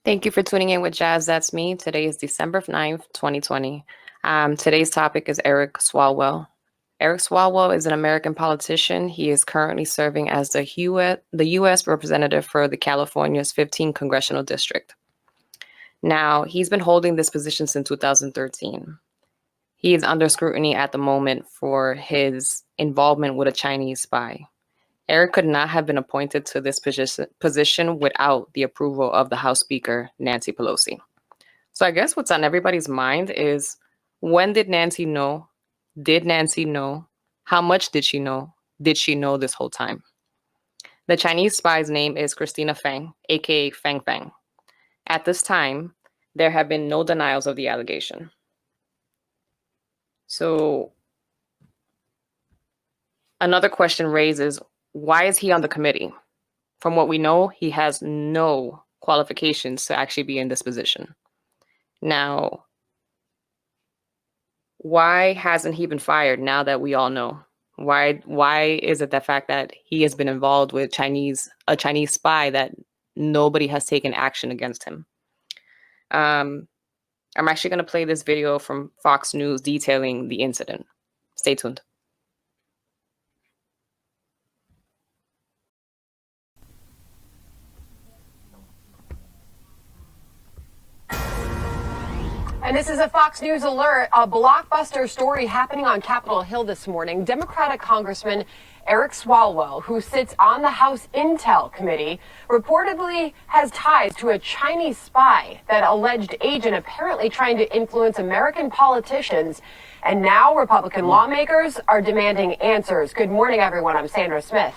Thank you for tuning in with Jazz. That's me. Today is December 9th, 2020. Today's topic is Eric Swalwell. Eric Swalwell is an American politician. He is currently serving as the U.S. representative for the California's 15th congressional district. Now, he's been holding this position since 2013. He is under scrutiny at the moment for his involvement with a Chinese spy. Eric could not have been appointed to this position without the approval of the House Speaker, Nancy Pelosi. So I guess what's on everybody's mind is, when did Nancy know? Did Nancy know? How much did she know? Did she know this whole time? The Chinese spy's name is Christina Fang, aka Fang Fang. At this time, there have been no denials of the allegation. So another question raises, why is he on the committee? From what we know, he has no qualifications to actually be in this position. Now, why hasn't he been fired now that we all know? Why is it the fact that he has been involved with a Chinese spy that nobody has taken action against him? I'm actually going to play this video from Fox News detailing the incident. Stay tuned. And this is a Fox News alert, a blockbuster story happening on Capitol Hill this morning. Democratic Congressman Eric Swalwell, who sits on the House Intel Committee, reportedly has ties to a Chinese spy, that alleged agent apparently trying to influence American politicians. And now Republican lawmakers are demanding answers. Good morning, everyone. I'm Sandra Smith.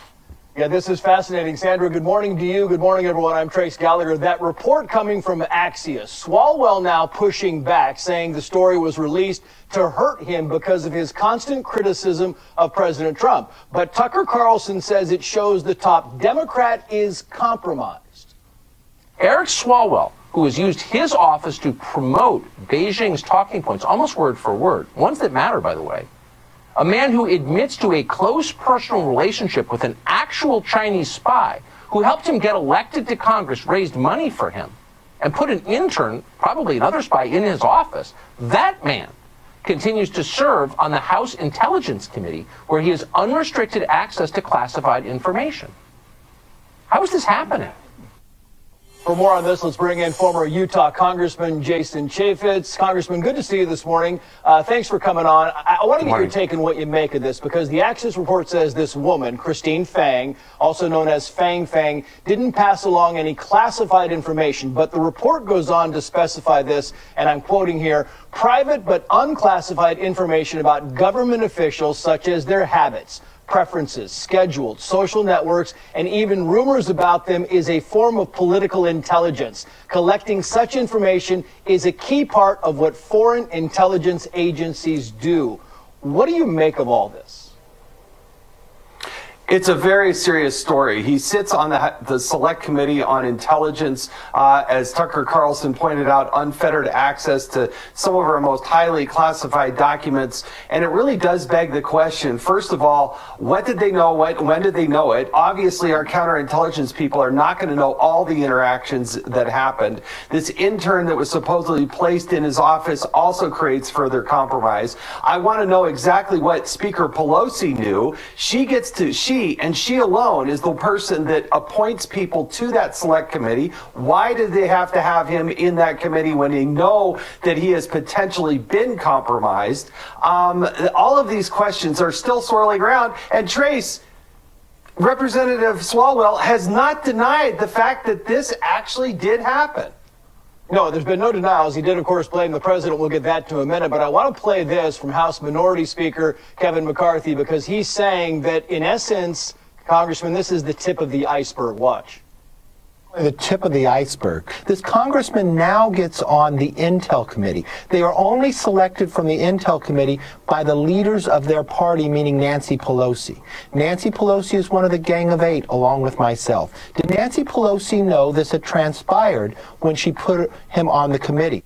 Yeah, this is fascinating. Sandra, good morning to you. Good morning, everyone. I'm Trace Gallagher. That report coming from Axios. Swalwell now pushing back, saying the story was released to hurt him because of his constant criticism of President Trump. But Tucker Carlson says it shows the top Democrat is compromised. Eric Swalwell, who has used his office to promote Beijing's talking points, almost word for word, ones that matter, by the way, a man who admits to a close personal relationship with an actual Chinese spy who helped him get elected to Congress, raised money for him, and put an intern, probably another spy, in his office. That man continues to serve on the House Intelligence Committee, where he has unrestricted access to classified information. How is this happening? For more on this, let's bring in former Utah Congressman Jason Chaffetz. Congressman, good to see you this morning. Thanks for coming on. I want to get your take on what you make of this, because the Axios report says this woman, Christine Fang, also known as Fang Fang, didn't pass along any classified information. But the report goes on to specify this, and I'm quoting here, private but unclassified information about government officials, such as their habits, preferences, schedules, social networks, and even rumors about them is a form of political intelligence. Collecting such information is a key part of what foreign intelligence agencies do. What do you make of all this? It's a very serious story. He sits on the Select Committee on Intelligence, as Tucker Carlson pointed out, unfettered access to some of our most highly classified documents. And it really does beg the question, first of all, what did they know? When did they know it? Obviously, our counterintelligence people are not going to know all the interactions that happened. This intern that was supposedly placed in his office also creates further compromise. I want to know exactly what Speaker Pelosi knew. She and she alone is the person that appoints people to that select committee. Why did they have to have him in that committee when they know that he has potentially been compromised? All of these questions are still swirling around. And Trace, Representative Swalwell has not denied the fact that this actually did happen. No, there's been no denials. He did, of course, blame the president. We'll get that to a minute. But I want to play this from House Minority Speaker Kevin McCarthy, because he's saying that, in essence, Congressman, this is the tip of the iceberg. Watch. The tip of the iceberg. This congressman now gets on the Intel Committee. They are only selected from the Intel Committee by the leaders of their party, meaning Nancy Pelosi. Nancy Pelosi is one of the Gang of Eight, along with myself. Did Nancy Pelosi know this had transpired when she put him on the committee?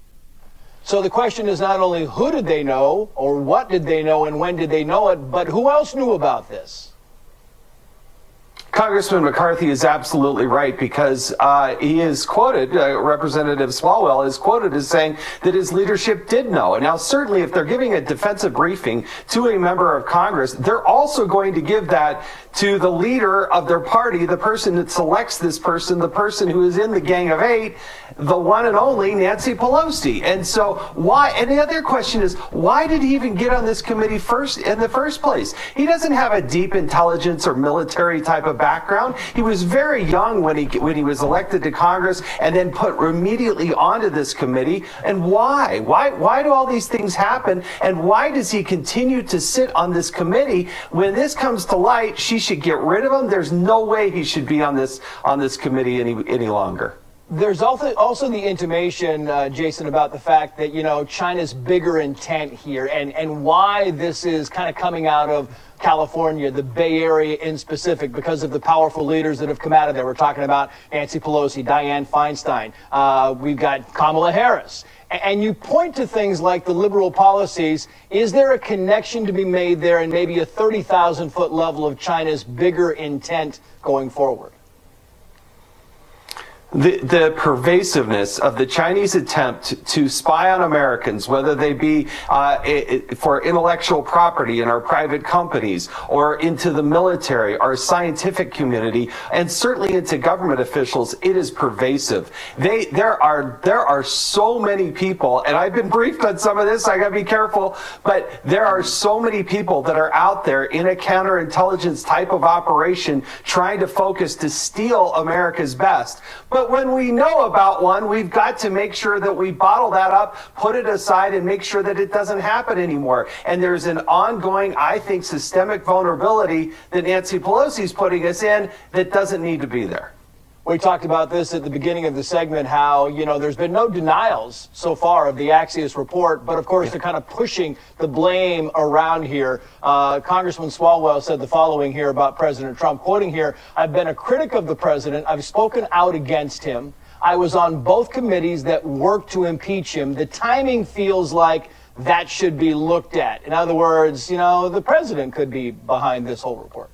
So the question is not only who did they know, or what did they know, and when did they know it, but who else knew about this? Congressman McCarthy is absolutely right, because he is quoted, Representative Swalwell is quoted as saying that his leadership did know. And now, certainly, if they're giving a defensive briefing to a member of Congress, they're also going to give that to the leader of their party, the person that selects this person, the person who is in the Gang of Eight, the one and only Nancy Pelosi. And so why? And the other question is, why did he even get on this committee in the first place? He doesn't have a deep intelligence or military type of background. He was very young when he was elected to Congress, and then put immediately onto this committee. And why? Why do all these things happen? And why does he continue to sit on this committee? When this comes to light, she should get rid of him. There's no way he should be on this committee any longer. There's also the intimation, Jason, about the fact that, China's bigger intent here, and why this is kind of coming out of California, the Bay Area in specific, because of the powerful leaders that have come out of there. We're talking about Nancy Pelosi, Dianne Feinstein. We've got Kamala Harris. And you point to things like the liberal policies. Is there a connection to be made there, and maybe a 30,000-foot level of China's bigger intent going forward? The pervasiveness of the Chinese attempt to spy on Americans, whether they be for intellectual property in our private companies, or into the military, our scientific community, and certainly into government officials, it is pervasive. There are so many people, and I've been briefed on some of this, I gotta be careful, but there are so many people that are out there in a counterintelligence type of operation trying to focus to steal America's best. But when we know about one, we've got to make sure that we bottle that up, put it aside, and make sure that it doesn't happen anymore. And there's an ongoing, I think, systemic vulnerability that Nancy Pelosi's putting us in that doesn't need to be there. We talked about this at the beginning of the segment, how, there's been no denials so far of the Axios report, but of course they're kind of pushing the blame around here. Congressman Swalwell said the following here about President Trump, quoting here, "I've been a critic of the president. I've spoken out against him. I was on both committees that worked to impeach him. The timing feels like that should be looked at." In other words, the president could be behind this whole report.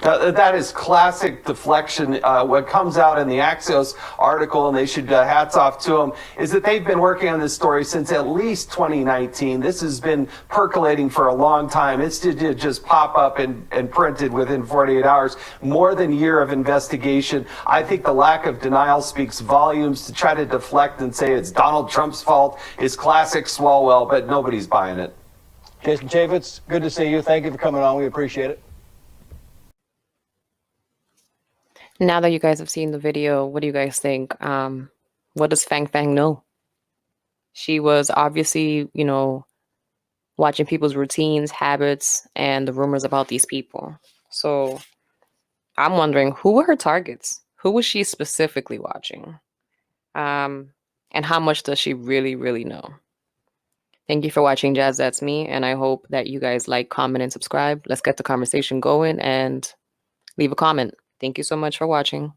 That is classic deflection. What comes out in the Axios article, and they should hats off to them, is that they've been working on this story since at least 2019. This has been percolating for a long time. It's just pop up and printed within 48 hours. More than a year of investigation. I think the lack of denial speaks volumes. To try to deflect and say it's Donald Trump's fault is classic Swalwell, but nobody's buying it. Jason Chaffetz, good to see you. Thank you for coming on. We appreciate it. Now that you guys have seen the video, what do you guys think? What does Fang Fang know? She was obviously, watching people's routines, habits, and the rumors about these people. So I'm wondering, who were her targets? Who was she specifically watching? And how much does she really, really know? Thank you for watching Jazz That's Me, and I hope that you guys like, comment, and subscribe. Let's get the conversation going, and leave a comment. Thank you so much for watching.